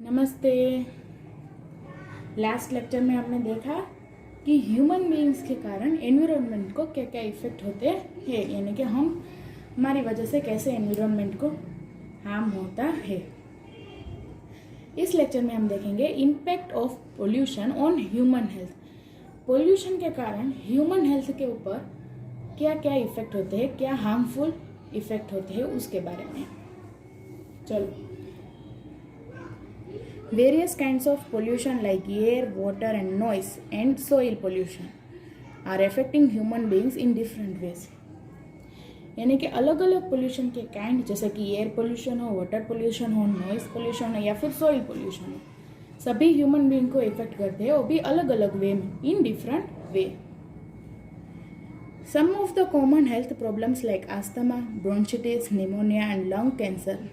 नमस्ते। Last lecture में हमने देखा कि ह्यूमन बीइंग्स के कारण एनवायरनमेंट को क्या क्या इफ़ेक्ट होते हैं, यानी कि हमारी वजह से कैसे एनवायरनमेंट को हार्म होता है। इस लेक्चर में हम देखेंगे impact of pollution on human health. Pollution के कारण ह्यूमन हेल्थ के ऊपर क्या क्या इफ़ेक्ट होते हैं, क्या हार्मफुल इफ़ेक्ट होते हैं, उसके बारे में। चलो, various kinds of pollution like air, water and noise and soil pollution are affecting human beings in different ways। यानी कि अलग अलग पोल्यूशन के काइंड, जैसे कि एयर पोल्यूशन हो, वाटर पोल्यूशन हो, नॉइस पोल्यूशन हो या फिर सॉइल पोल्यूशन हो, सभी ह्यूमन बीइंग को इफेक्ट करते हैं, वो भी अलग अलग वे में, in different way. Some of the common health problems like asthma, bronchitis, pneumonia and lung cancer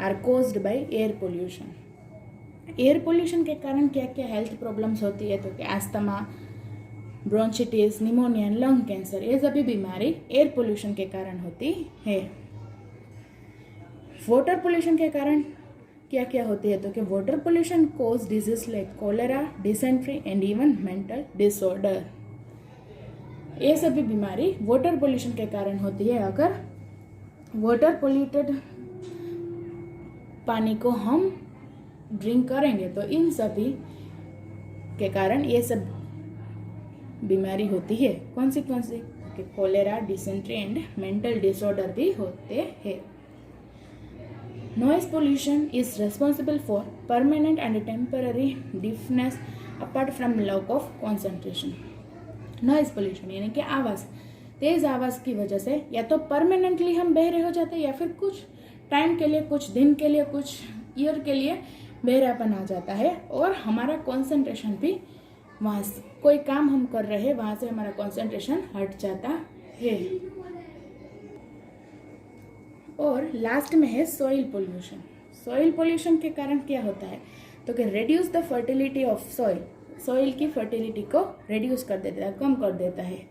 are caused by air pollution. Air pollution के कारण क्या क्या हेल्थ प्रॉब्लम्स होती है, तो कि asthma, bronchitis, pneumonia, lung cancer, ये सभी बीमारी एयर पोल्यूशन के कारण होती है। वाटर पोल्यूशन के कारण क्या क्या होती है, तो कि water pollution cause disease like cholera, dysentery and even mental disorder. ये सभी बीमारी वाटर पोल्यूशन के कारण होती है। अगर वाटर पोल्यूटेड पानी को हम ड्रिंक करेंगे तो इन सभी के कारण ये सब बीमारी होती है। कौन सी कि cholera, dysentery and mental disorder भी होते हैं। Noise pollution is responsible for permanent and temporary deafness apart from lack of concentration. Noise pollution यानी कि आवाज़, तेज आवाज़ की वजह से या तो परमानेंटली हम बहरे हो जाते हैं या फिर कुछ टाइम के लिए, कुछ दिन के लिए, कुछ ईयर के लिए बहरापन आ जाता है और हमारा कंसंट्रेशन भी, वहाँ से कोई काम हम कर रहे हैं वहाँ से हमारा कंसंट्रेशन हट जाता है। और लास्ट में है सॉइल पोल्यूशन। सॉइल पोल्यूशन के कारण क्या होता है, तो कि reduce the fertility of soil. Soil की फर्टिलिटी को रेड्यूस कर देता है, कम कर देता है,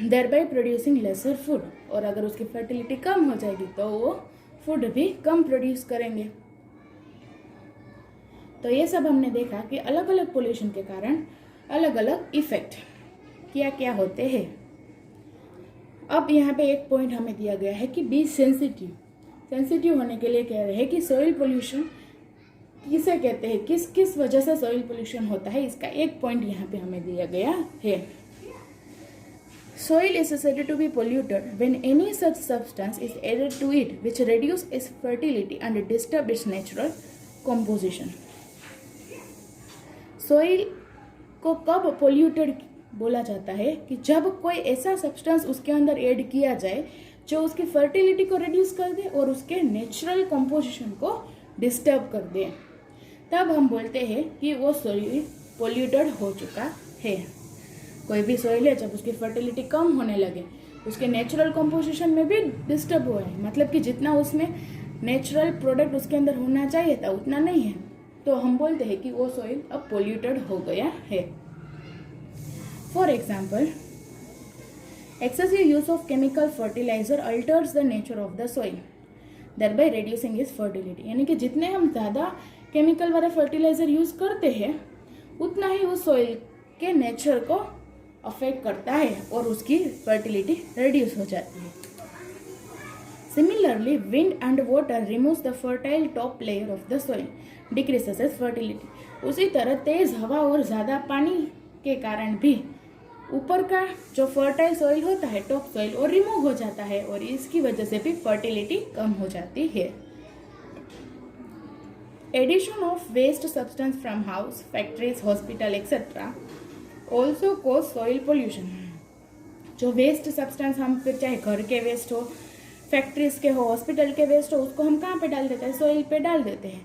thereby producing lesser food. और अगर उसकी फर्टिलिटी कम हो जाएगी तो वो फूड भी कम प्रोड्यूस करेंगे। तो ये सब हमने देखा कि अलग अलग पोल्यूशन के कारण अलग अलग इफेक्ट क्या क्या होते हैं। अब यहाँ पे एक पॉइंट हमें दिया गया है कि बी सेंसिटिव। सेंसिटिव होने के लिए कह रहे हैं कि सॉइल पोल्यूशन किसे कहते हैं, किस किस वजह से सॉइल पोल्यूशन होता है, इसका एक पॉइंट यहाँ पे हमें दिया गया है। Soil is said to be polluted when any such substance is added to it which reduce its fertility and disturb its natural composition। Soil को कब पोल्यूटेड बोला जाता है कि जब कोई ऐसा सब्सटेंस उसके अंदर ऐड किया जाए जो उसकी फर्टिलिटी को रिड्यूस कर दे और उसके नेचुरल कंपोजिशन को डिस्टर्ब कर दे, तब हम बोलते हैं कि वो सॉइल पोल्यूटेड हो चुका है। कोई भी सॉइल है, जब उसकी फर्टिलिटी कम होने लगे, उसके नेचुरल कंपोजिशन में भी डिस्टर्ब हुआ है, मतलब कि जितना उसमें नेचुरल प्रोडक्ट उसके अंदर होना चाहिए था उतना नहीं है, तो हम बोलते हैं कि वो सॉइल अब पोल्यूटेड हो गया है। For example, excessive use of chemical fertiliser alters the nature of the soil thereby reducing its fertility. यानी कि जितने हम ज़्यादा केमिकल वाले फर्टिलाइजर यूज करते हैं उतना ही उस सॉइल के नेचर को अफेक्ट करता है और उसकी फर्टिलिटी रिड्यूस हो जाती है। Similarly, wind and water removes the fertile top layer of the soil, decreases it's fertility. उसी तरह तेज हवा और ज़्यादा पानी के कारण भी ऊपर का जो फर्टाइल सॉइल होता है, टॉप सॉइल, वो रिमूव हो जाता है और इसकी वजह से भी फर्टिलिटी कम हो जाती है। Addition of waste substance from house, factories, hospital etcetera also cause soil pollution. जो वेस्ट सब्सटेंस हम फिर चाहे घर के वेस्ट हो, फैक्ट्रीज के हो, हॉस्पिटल के वेस्ट हो, उसको हम कहाँ पे डाल देते हैं, सॉइल पे डाल देते हैं,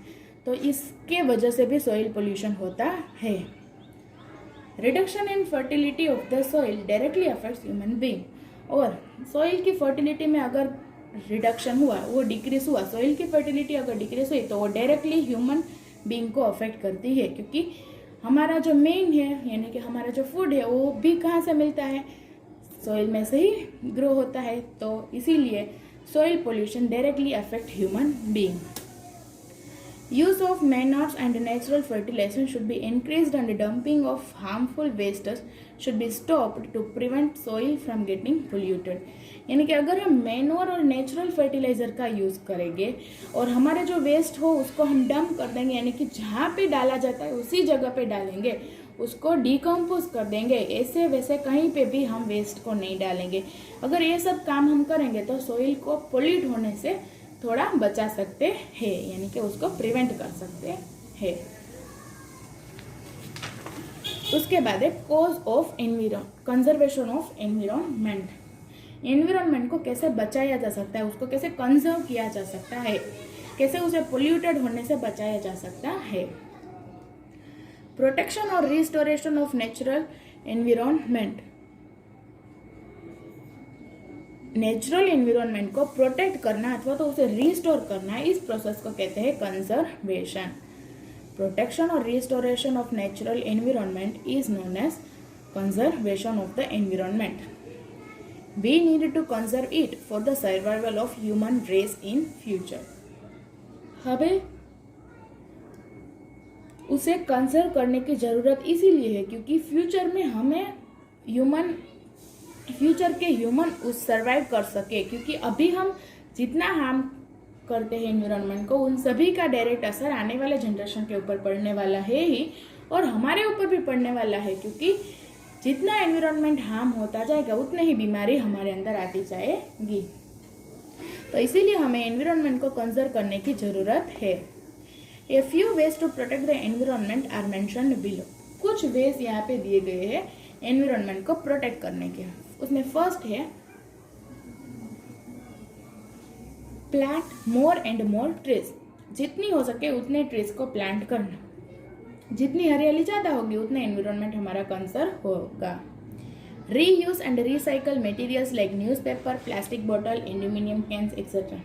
तो इसके वजह से भी सॉइल पोल्यूशन होता है। Reduction in fertility of the soil directly affects human being. और सॉइल की फर्टिलिटी में अगर रिडक्शन हुआ, वो डिक्रीज हुआ, सॉइल की फर्टिलिटी अगर डिक्रीज हुई तो वो डायरेक्टली ह्यूमन बीइंग को अफेक्ट करती है, क्योंकि हमारा जो मेन है, यानी कि हमारा जो फूड है, वो भी कहाँ से मिलता है, सॉइल में से ही ग्रो होता है। तो इसीलिए soil pollution directly affect human being. Use of manures and natural fertilization should be increased and dumping of harmful wastes should be stopped to prevent soil from getting polluted. यानी कि अगर हम मैनोर और नेचुरल फर्टिलाइजर का use करेंगे और हमारे जो वेस्ट हो उसको हम डंप कर देंगे, यानी कि जहाँ पे डाला जाता है उसी जगह पे डालेंगे, उसको डिकम्पोज कर देंगे, ऐसे वैसे कहीं पे भी हम वेस्ट को नहीं डालेंगे। अगर ये सब काम हम करेंगे तो सॉइल को पोल्यूट होने से थोड़ा बचा सकते हैं, यानी कि उसको प्रिवेंट कर सकते हैं। उसके बाद है cause of conservation of environment. Environment को कैसे बचाया जा सकता है, उसको कैसे कंजर्व किया जा सकता है, कैसे उसे पोल्यूटेड होने से बचाया जा सकता है। प्रोटेक्शन और restoration of natural environment. Natural environment को प्रोटेक्ट करना अथवा तो उसे रिस्टोर करना, इस प्रोसेस को कहते हैं कंजर्वेशन। प्रोटेक्शन और restoration of natural environment is known as conservation of the environment. We need to conserve it for the survival of human race in future. हमें उसे कंजर्व करने की जरूरत इसीलिए है क्योंकि फ्यूचर में हमें फ्यूचर के ह्यूमन उस सर्वाइव कर सके, क्योंकि अभी हम जितना हार्म करते हैं एनवायरनमेंट को उन सभी का डायरेक्ट असर आने वाले जनरेशन के ऊपर पड़ने वाला है ही, और हमारे ऊपर भी पड़ने वाला है, क्योंकि जितना एनवायरनमेंट हार्म होता जाएगा उतने ही बीमारी हमारे अंदर आती जाएगी। तो इसीलिए हमें एनवायरनमेंट को कंजर्व करने की जरूरत है। A few ways to protect the environment are mentioned below. कुछ वेज यहाँ पे दिए गए हैं एनवायरनमेंट को प्रोटेक्ट करने के। उसमें फर्स्ट है plant more and more trees. जितनी हो सके उतने ट्रीज को प्लांट करना, जितनी हरियाली ज्यादा होगी उतने एनवायरनमेंट हमारा कंजर्व होगा। Reuse and recycle materials like newspaper, plastic bottle, aluminium cans etcetera.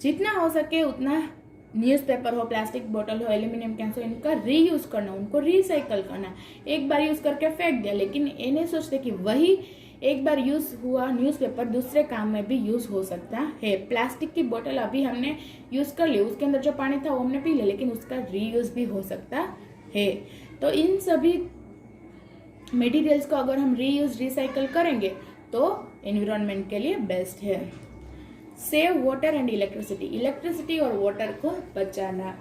जितना हो सके उतना न्यूज़पेपर हो, प्लास्टिक बोतल हो, एल्यूमिनियम कैंस हो, इनका रीयूज करना, उनको रिसाइकल करना। एक बार यूज करके फेंक दिया, लेकिन ये नहीं सोचते कि वही एक बार यूज हुआ न्यूज़पेपर दूसरे काम में भी यूज हो सकता है। प्लास्टिक की बोतल अभी हमने यूज कर ली, उसके अंदर जो पानी था वो हमने पी लिया, लेकिन उसका रीयूज भी हो सकता है। तो इन सभी मटेरियल्स को अगर हम रीयूज रिसाइकल करेंगे तो एनवायरनमेंट के लिए बेस्ट है। Save water and electricity. Electricity और वाटर को बचाना।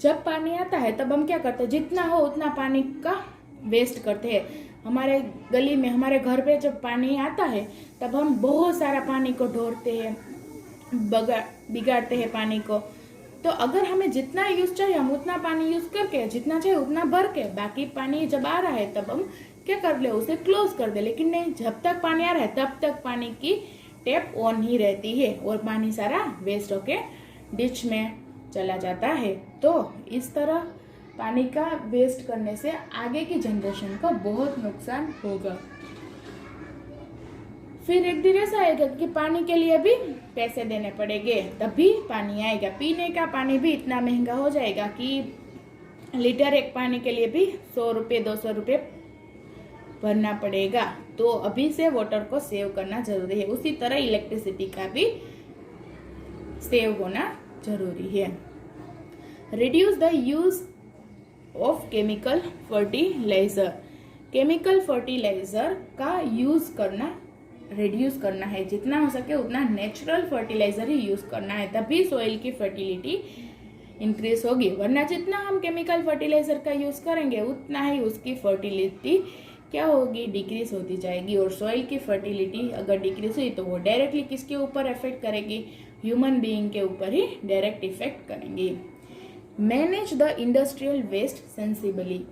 जब पानी आता है तब हम क्या करते हैं, जितना हो उतना पानी का वेस्ट करते हैं। हमारे गली में, हमारे घर पे जब पानी आता है तब हम बहुत सारा पानी को ढोरते हैं, बिगाड़ते हैं पानी को। तो अगर हमें जितना यूज चाहिए हम उतना पानी यूज करके, जितना चाहिए उतना भर के, बाकी पानी जब आ रहा है तब हम क्या कर ले, उसे क्लोज कर दे। लेकिन नहीं, जब तक पानी आ रहा है तब तक पानी की टैप ऑन ही रहती है और पानी सारा वेस्ट होके डिच में चला जाता है। तो इस तरह पानी का वेस्ट करने से आगे की जनरेशन को बहुत नुकसान होगा। फिर एक दिन ऐसा आएगा कि पानी के लिए भी पैसे देने पड़ेंगे, तभी पानी आएगा। पीने का पानी भी इतना महंगा हो जाएगा कि लीटर एक पानी के लिए भी 100 रुपये 200 रुपये भरना पड़ेगा। तो अभी से वाटर को सेव करना जरूरी है। उसी तरह इलेक्ट्रिसिटी का भी सेव होना जरूरी है। Reduce the use of chemical fertiliser. Chemical fertiliser का यूज करना रिड्यूस करना है। जितना हो सके उतना नेचुरल फर्टिलाइजर ही यूज करना है, तभी सोइल की फर्टिलिटी इंक्रीज होगी। वरना जितना हम केमिकल फर्टिलाइजर का यूज करेंगे उतना ही उसकी फर्टिलिटी क्या होगी, डिक्रीज होती जाएगी। और सोइल की फर्टिलिटी अगर डिक्रीज हुई तो वो डायरेक्टली किसके ऊपर इफेक्ट करेगी, ह्यूमन बीइंग के ऊपर ही डायरेक्ट इफेक्ट करेंगी। Manage the industrial waste sensibly.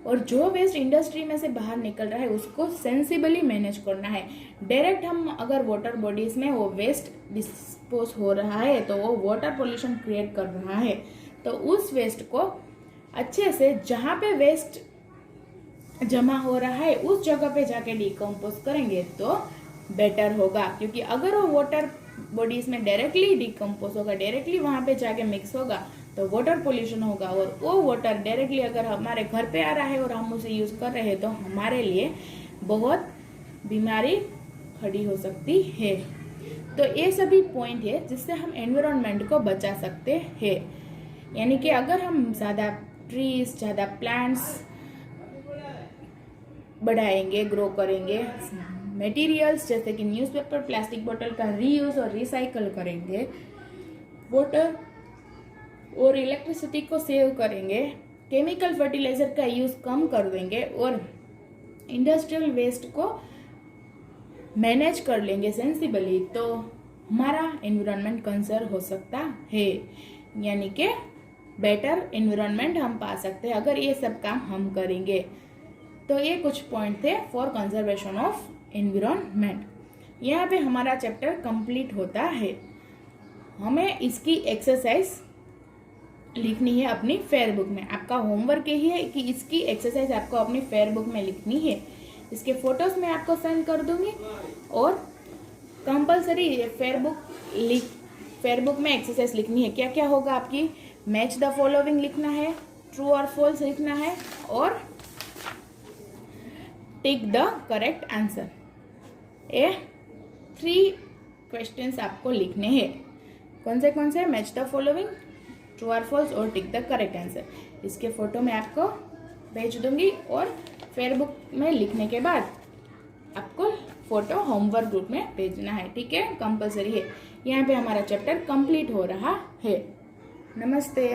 और जो वेस्ट इंडस्ट्री में से बाहर निकल रहा है उसको सेंसिबली मैनेज करना है। डायरेक्ट हम अगर वाटर बॉडीज में वो वेस्ट डिस्पोज हो रहा है तो वो वाटर पोल्यूशन क्रिएट कर रहा है। तो उस वेस्ट को अच्छे से, जहाँ पे वेस्ट जमा हो रहा है उस जगह पे जाके डिकम्पोज करेंगे तो बेटर होगा। क्योंकि अगर वो वाटर बॉडीज में डायरेक्टली डिकम्पोज होगा, डायरेक्टली वहां पे जाके मिक्स होगा तो वाटर पोल्यूशन होगा। और वो वाटर डायरेक्टली अगर हमारे घर पे आ रहा है और हम उसे यूज कर रहे हैं तो हमारे लिए बहुत बीमारी खड़ी हो सकती है। तो ये सभी पॉइंट है जिससे हम एनवायरनमेंट को बचा सकते हैं। यानी कि अगर हम ज़्यादा ट्रीज, ज़्यादा प्लांट्स बढ़ाएंगे, ग्रो करेंगे, मटेरियल्स जैसे कि न्यूज़पेपर, प्लास्टिक बोतल का रीयूज और रिसाइकल करेंगे, वाटर और इलेक्ट्रिसिटी को सेव करेंगे, केमिकल फर्टिलाइजर का यूज़ कम कर देंगे और इंडस्ट्रियल वेस्ट को मैनेज कर लेंगे सेंसिबली, तो हमारा एनवायरनमेंट कंजर्व हो सकता है। यानी कि बेटर एनवायरनमेंट हम पा सकते हैं अगर ये सब काम हम करेंगे। तो ये कुछ पॉइंट थे फॉर कंजर्वेशन ऑफ एनवायरनमेंट। यहाँ पे हमारा चैप्टर कंप्लीट होता है। हमें इसकी एक्सरसाइज लिखनी है अपनी फेयर बुक में। आपका होमवर्क यही है कि इसकी एक्सरसाइज आपको अपनी फेयर बुक में लिखनी है। इसके फोटोज मैं आपको सेंड कर दूंगी और कंपलसरी फेयर बुक में एक्सरसाइज लिखनी है। क्या क्या होगा आपकी? मैच द फॉलोइंग लिखना है, ट्रू और फॉल्स लिखना है और टिक द करेक्ट आंसर। ये 3 क्वेश्चंस आपको लिखने हैं। कौन से? मैच द फॉलोइंग, ट्रू और फॉल्स और टिक द करेक्ट आंसर। इसके फोटो मैं आपको भेज दूंगी और फेयर बुक में लिखने के बाद आपको फोटो होमवर्क ग्रुप में भेजना है। ठीक है, कंपलसरी है। यहाँ पे हमारा चैप्टर कंप्लीट हो रहा है। नमस्ते।